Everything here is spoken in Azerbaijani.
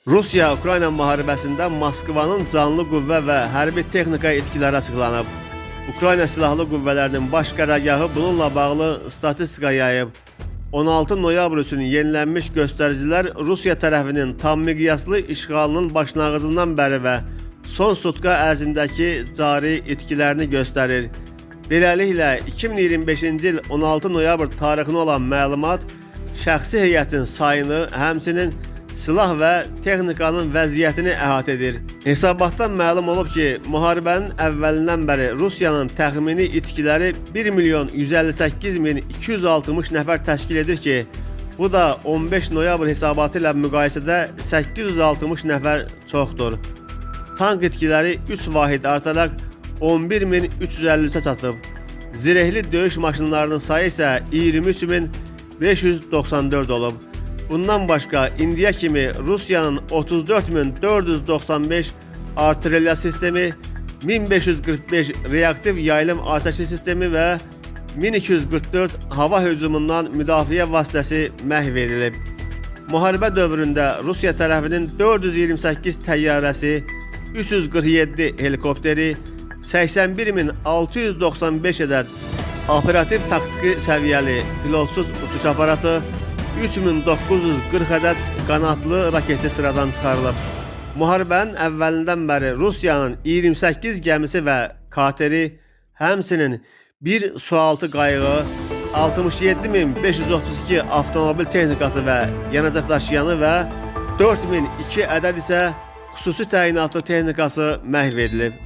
Rusiya-Ukrayna müharibəsində Moskvanın canlı qüvvə və hərbi texnika itkiləri açıqlanıb. Ukrayna Silahlı Qüvvələrinin baş qərargahı bununla bağlı statistika yayıb. 16 noyabr üçün yenilənmiş göstəricilər Rusiya tərəfinin tam miqyaslı işğalının başlanğıcından bəri və son sutka ərzindəki cari itkilərini göstərir. Beləliklə, 2025-ci il 16 noyabr tarixini olan məlumat şəxsi heyətin sayını, həmçinin silah və texnikanın vəziyyətini əhatə edir. Hesabatdan məlum olub ki, müharibənin əvvəlindən bəri Rusiyanın təxmini itkiləri 1.158.260 nəfər təşkil edir ki, bu da 15 noyabr hesabatı ilə müqayisədə 860 nəfər çoxdur. Tank itkiləri 3 vahid artaraq 11.353-ə çatıb. Zirehli döyüş maşınlarının sayı isə 23.594 olub. Bundan başqa indiyə kimi Rusiyanın 34.495 artilleriya sistemi, 1545 reaktiv yaylım atəşli sistemi və 1244 hava hücumundan müdafiə vasitəsi məhv edilib. Müharibə dövründə Rusiya tərəfinin 428 təyyarəsi, 347 helikopteri, 81.695 ədəd operativ taktiki səviyyəli pilotsuz uçuş aparatı, 3940 ədəd qanatlı raketi sıradan çıxarılıb. Müharibənin əvvəlindən bəri Rusiyanın 28 gəmisi və kateri, həmçinin bir sualtı qayığı, 67.532 avtomobil texnikası və yanacaq daşıyanı və 4002 ədəd isə xüsusi təyinatlı texnikası məhv edilib.